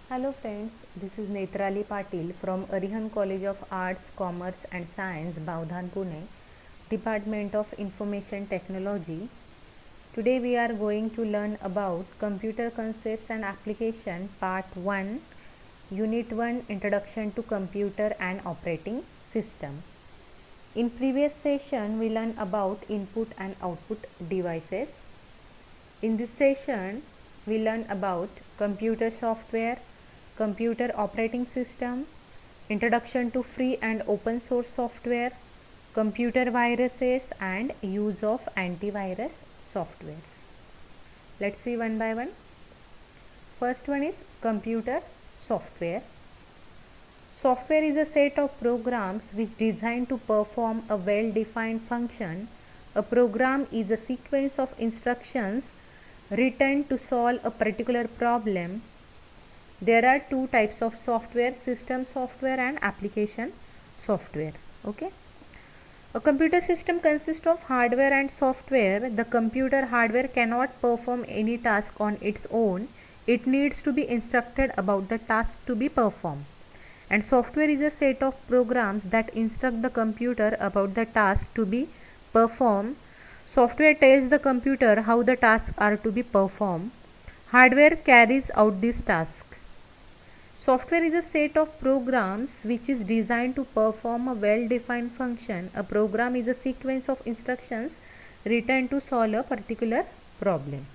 Hello friends, this is Netrali Patil from Arihan College of Arts, Commerce and Science, Bavdhan, Pune, Department of Information Technology. Today we are going to learn about Computer Concepts and Application Part 1, Unit 1, Introduction to Computer and Operating System. In previous session we learned about input and output devices. In this session we learn about computer software, computer operating system, introduction to free and open source software, computer viruses and use of antivirus softwares. Let's see one by one. First one is computer software. Software is a set of programs which designed to perform a well-defined function. A program is a sequence of instructions written to solve a particular problem. There are two types of software: system software and application software. Okay. A computer system consists of hardware and software. The computer hardware cannot perform any task on its own. It needs to be instructed about the task to be performed. And software is a set of programs that instruct the computer about the task to be performed. Software tells the computer how the tasks are to be performed. Hardware carries out this task. Software is a set of programs which is designed to perform a well-defined function. A program is a sequence of instructions written to solve a particular problem.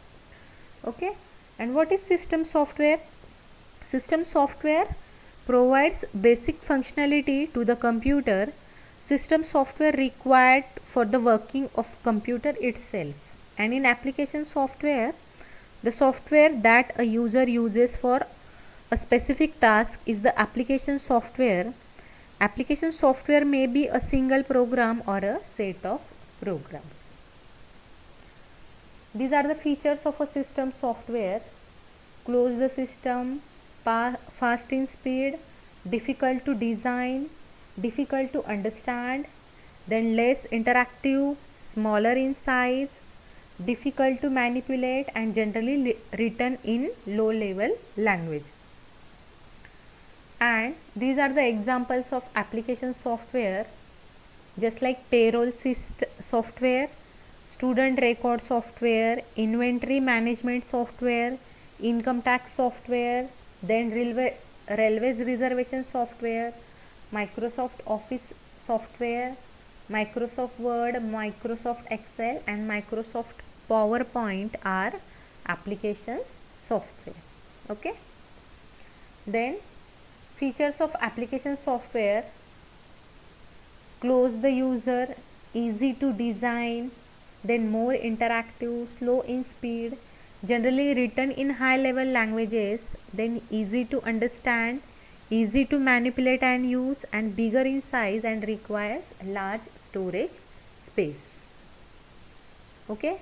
Okay. And what is system software? System software provides basic functionality to the computer. System software required for the working of computer itself. And in application software, the software that a user uses for a specific task is the application software. Application software may be a single program or a set of programs. These are the features of a system software: close the system, fast in speed, difficult to design, difficult to understand, then less interactive, smaller in size, difficult to manipulate, and generally written in low level language. And these are the examples of application software, just like payroll software, student record software, inventory management software, income tax software, then railways reservation software, Microsoft Office software, Microsoft Word, Microsoft Excel and Microsoft PowerPoint are applications software. Okay. Then features of application software: close the user, easy to design, then more interactive, slow in speed, generally written in high level languages, then easy to understand, easy to manipulate and use, and bigger in size and requires large storage space. Okay.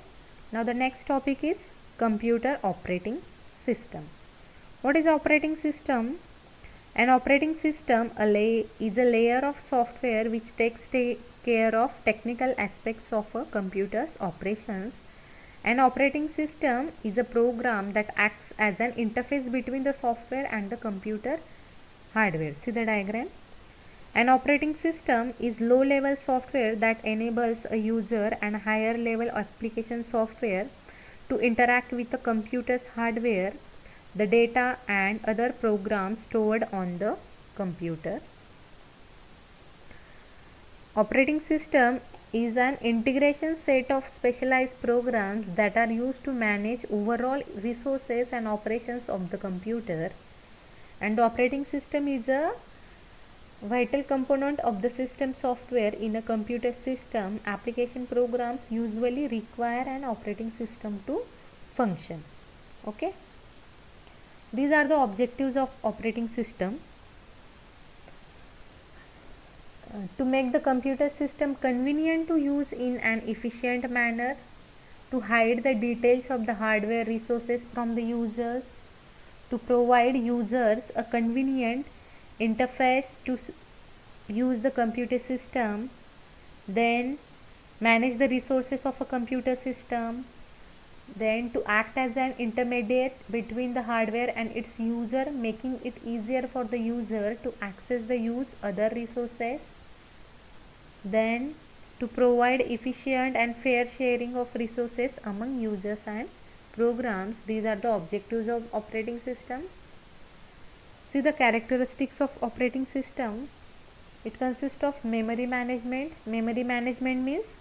Now the next topic is computer operating system. What is operating system? An operating system is a layer of software which takes care of technical aspects of a computer's operations. An operating system is a program that acts as an interface between the software and the computer hardware. See the diagram. An operating system is low-level software that enables a user and higher-level application software to interact with the computer's hardware, the data and other programs stored on the computer. Operating system is an integration set of specialized programs that are used to manage overall resources and operations of the computer. And the operating system is a vital component of the system software. In a computer system, application programs usually require an operating system to function. Okay. These are the objectives of operating system. To make the computer system convenient to use in an efficient manner, to hide the details of the hardware resources from the users, to provide users a convenient interface to use the computer system, then manage the resources of a computer system, then to act as an intermediate between the hardware and its user, making it easier for the user to access the use other resources, then to provide efficient and fair sharing of resources among users and programs. These are the objectives of operating system. See the characteristics of operating system. It consists of memory management. Memory management means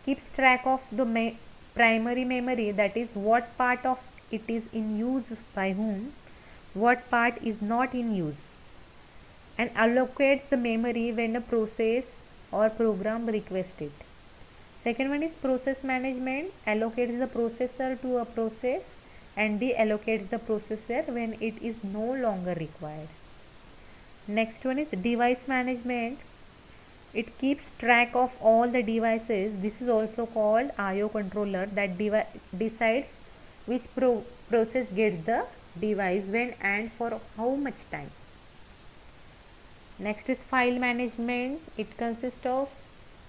keeps track of the primary memory, that is what part of it is in use by whom, what part is not in use, and allocates the memory when a process or program requests it. Second one is process management, allocates the processor to a process and deallocates the processor when it is no longer required. Next one is device management. It keeps track of all the devices. This is also called I/O controller that decides which process gets the device when and for how much time. Next is file management. It consists of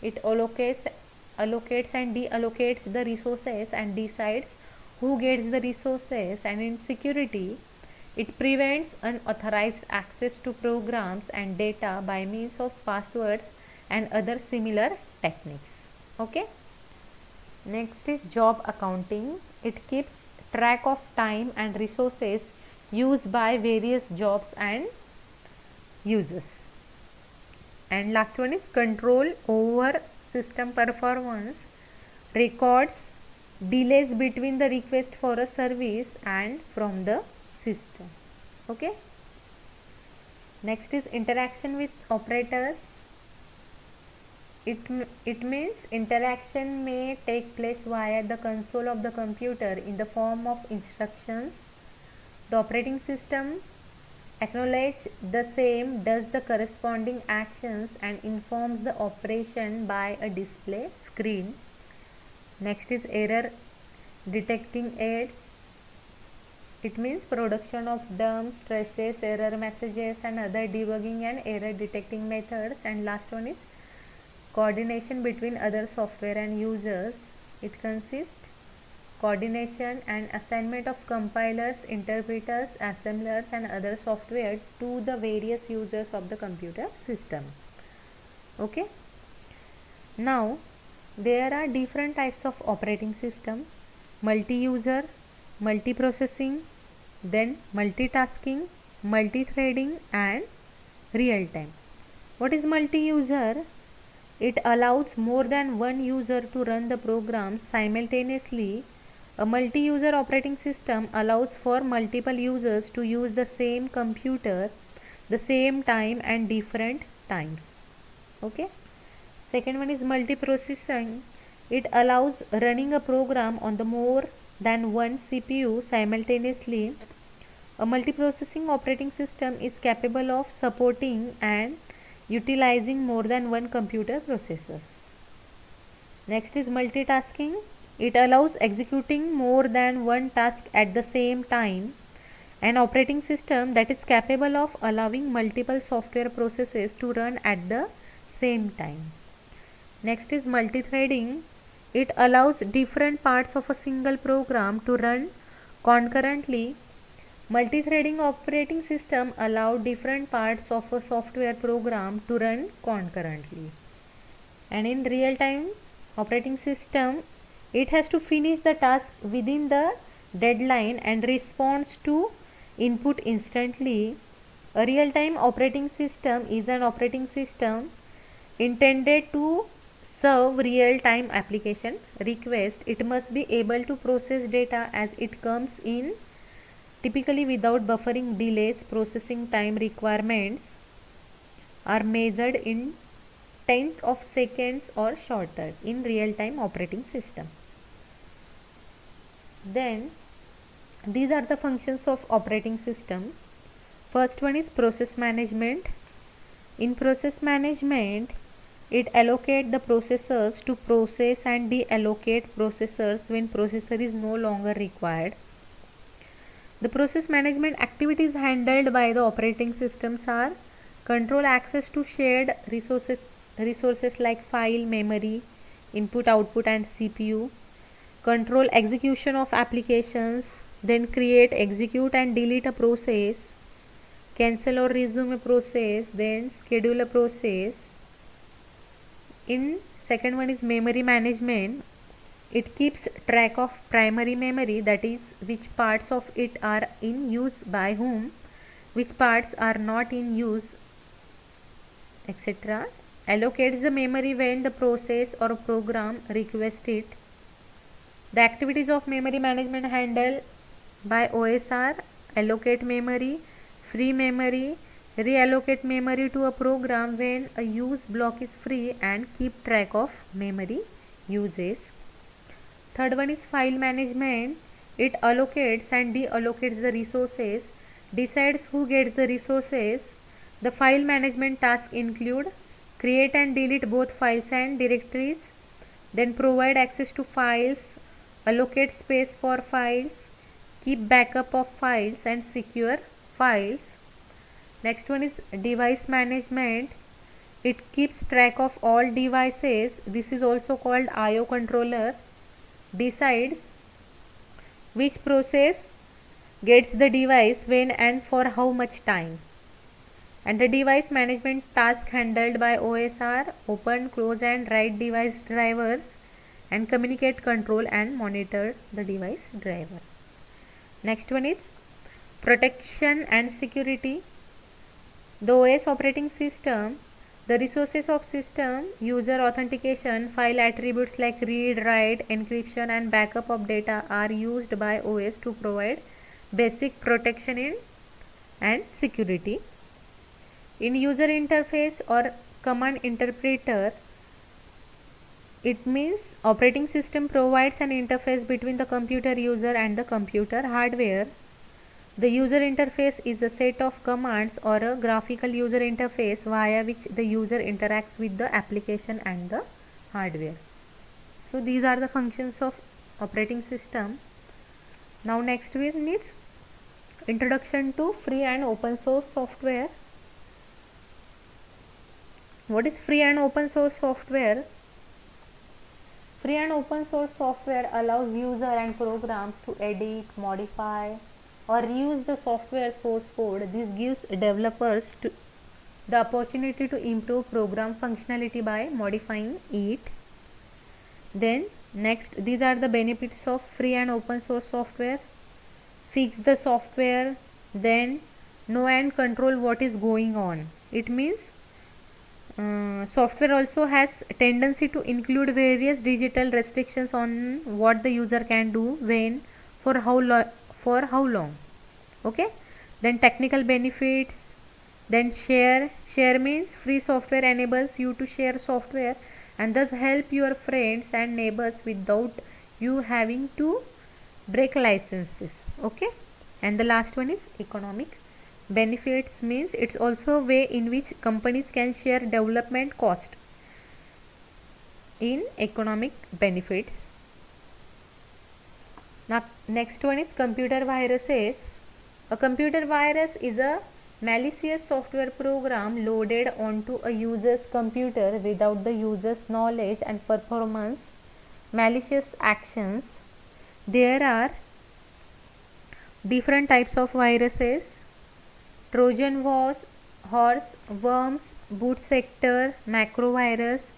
it allocates and deallocates the resources and decides who gets the resources, and in security it prevents unauthorized access to programs and data by means of passwords and other similar techniques. Okay. Next is job accounting. It keeps track of time and resources used by various jobs and users. And last one is control over system performance. Records delays between the request for a service and from the system. Okay. Next is interaction with operators. It means interaction may take place via the console of the computer in the form of instructions. The operating system acknowledges the same, does the corresponding actions and informs the operation by a display screen. Next is error detecting aids. It means production of dumps, stresses, error messages and other debugging and error detecting methods. And last one is coordination between other software and users. It consists coordination and assignment of compilers, interpreters, assemblers and other software to the various users of the computer system. Okay. Now there are different types of operating system: multi-user, multi-processing, then multitasking, multi-threading and real-time. What is multi-user? It allows more than one user to run the program simultaneously. A multi-user operating system allows for multiple users to use the same computer the same time and different times. Okay. Second one is multiprocessing. It allows running a program on the more than one CPU simultaneously. A multiprocessing operating system is capable of supporting and utilizing more than one computer processors. Next is multitasking. It allows executing more than one task at the same time. An operating system that is capable of allowing multiple software processes to run at the same time. Next is multithreading. It allows different parts of a single program to run concurrently. Multithreading operating system allow different parts of a software program to run concurrently. And in real-time operating system, it has to finish the task within the deadline and responds to input instantly. A real-time operating system is an operating system intended to serve real-time application request. It must be able to process data as it comes in, typically without buffering. Delays. Processing time requirements are measured in tenth of seconds or shorter in real-time operating system. Then these are the functions of operating system. First one is process management. In process management, it allocates the processors to process and deallocate processors when processor is no longer required. The process management activities handled by the operating systems are control access to shared resources like file, memory, input, output and CPU. control execution of applications, then create, execute and delete a process, cancel or resume a process, then schedule a process. In second one is memory management. It keeps track of primary memory, that is which parts of it are in use by whom, which parts are not in use, etc. Allocates the memory when the process or program requests it. The activities of memory management handled by OS are allocate memory, free memory, reallocate memory to a program when a use block is free, and keep track of memory uses. Third one is file management. It allocates and deallocates the resources, decides who gets the resources. The file management tasks include create and delete both files and directories, then provide access to files, allocate space for files, keep backup of files and secure files. Next one is device management. It keeps track of all devices. This is also called IO controller. Decides which process gets the device when and for how much time. And the device management task handled by OS are open, close and write device drivers, and communicate, control and monitor the device driver. Next one is protection and security. The OS operating system, the resources of system, user authentication, file attributes like read, write, encryption and backup of data are used by OS to provide basic protection and security. In user interface or command interpreter, it means operating system provides an interface between the computer user and the computer hardware. The user interface is a set of commands or a graphical user interface via which the user interacts with the application and the hardware. So these are the functions of operating system. Now next one is introduction to free and open source software. What is free and open source software? Free and open source software allows user and programs to edit, modify or reuse the software source code. This gives developers the opportunity to improve program functionality by modifying it. Then next, these are the benefits of free and open source software. Fix the software, then know and control what is going on. It means software also has tendency to include various digital restrictions on what the user can do, when, for how long. Okay, then technical benefits. Then share means free software enables you to share software and thus help your friends and neighbors without you having to break licenses. Okay, and the last one is economic benefits, means it's also a way in which companies can share development cost in economic benefits. Now next one is computer viruses. A computer virus is a malicious software program loaded onto a user's computer without the user's knowledge and performance malicious actions. There are different types of viruses: Trojan horse, worms, boot sector, macrovirus,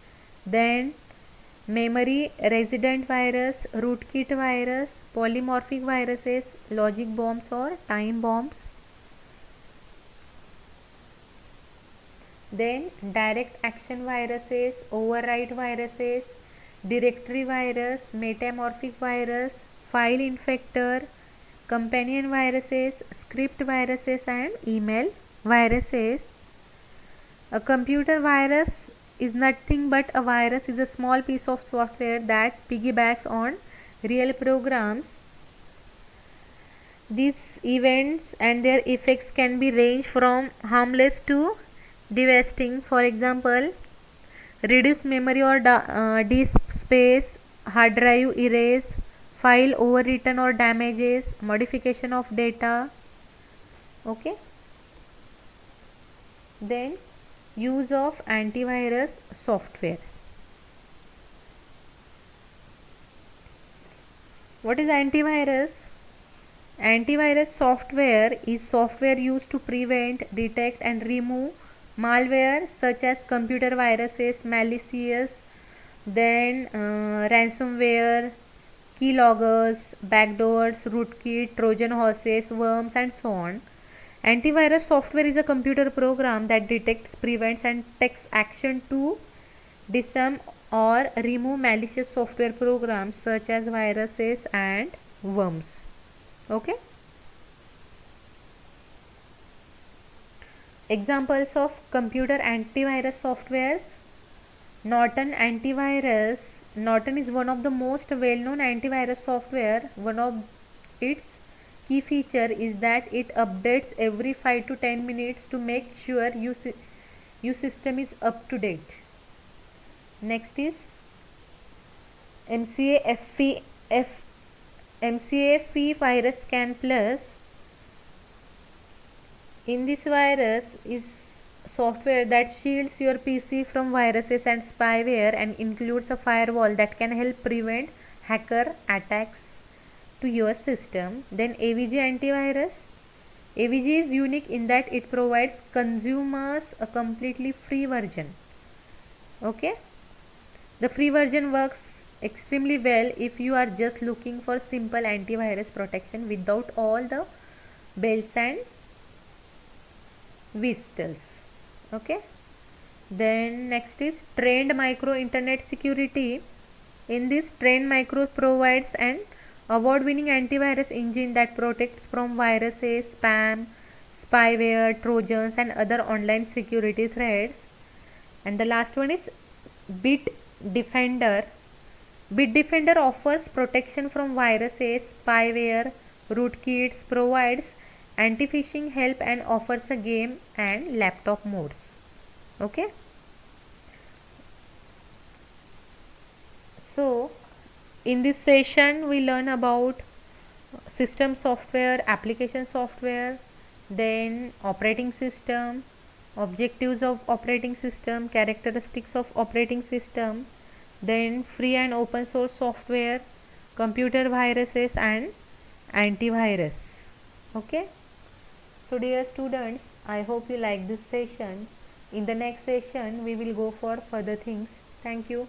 then memory resident virus, rootkit virus, polymorphic viruses, logic bombs or time bombs. Then direct action viruses, override viruses, directory virus, metamorphic virus, file infector, companion viruses, script viruses and email viruses. A computer virus is nothing but a virus is a small piece of software that piggybacks on real programs. These events and their effects can be range from harmless to devastating. For example, reduce memory or disk space, hard drive erase, file overwritten or damages, modification of data. Okay, then use of antivirus software. What is antivirus? Antivirus software is software used to prevent, detect and remove malware such as computer viruses, malicious, then ransomware, keyloggers, backdoors, rootkit, Trojan horses, worms and so on. Antivirus software is a computer program that detects, prevents and takes action to disarm or remove malicious software programs such as viruses and worms. Okay. Examples of computer antivirus softwares. Norton antivirus. Norton is one of the most well-known antivirus software. One of its key feature is that it updates every 5 to 10 minutes to make sure your system is up to date. Next is MCAFE Virus Scan Plus. In this virus is software that shields your PC from viruses and spyware and includes a firewall that can help prevent hacker attacks to your system. Then AVG antivirus. AVG is unique in that it provides consumers a completely free version. Okay. The free version works extremely well if you are just looking for simple antivirus protection without all the bells and whistles. Okay. Then next is Trend Micro Internet Security. In this, Trend Micro provides an award-winning antivirus engine that protects from viruses, spam, spyware, trojans and other online security threats. And the last one is Bitdefender. Bitdefender offers protection from viruses, spyware, rootkits, provides anti-phishing help and offers a game and laptop modes. Okay. So in this session we learn about system software, application software, then operating system, objectives of operating system, characteristics of operating system, then free and open source software, computer viruses and antivirus. Okay. So dear students, I hope you like this session. In the next session we will go for further things. Thank you.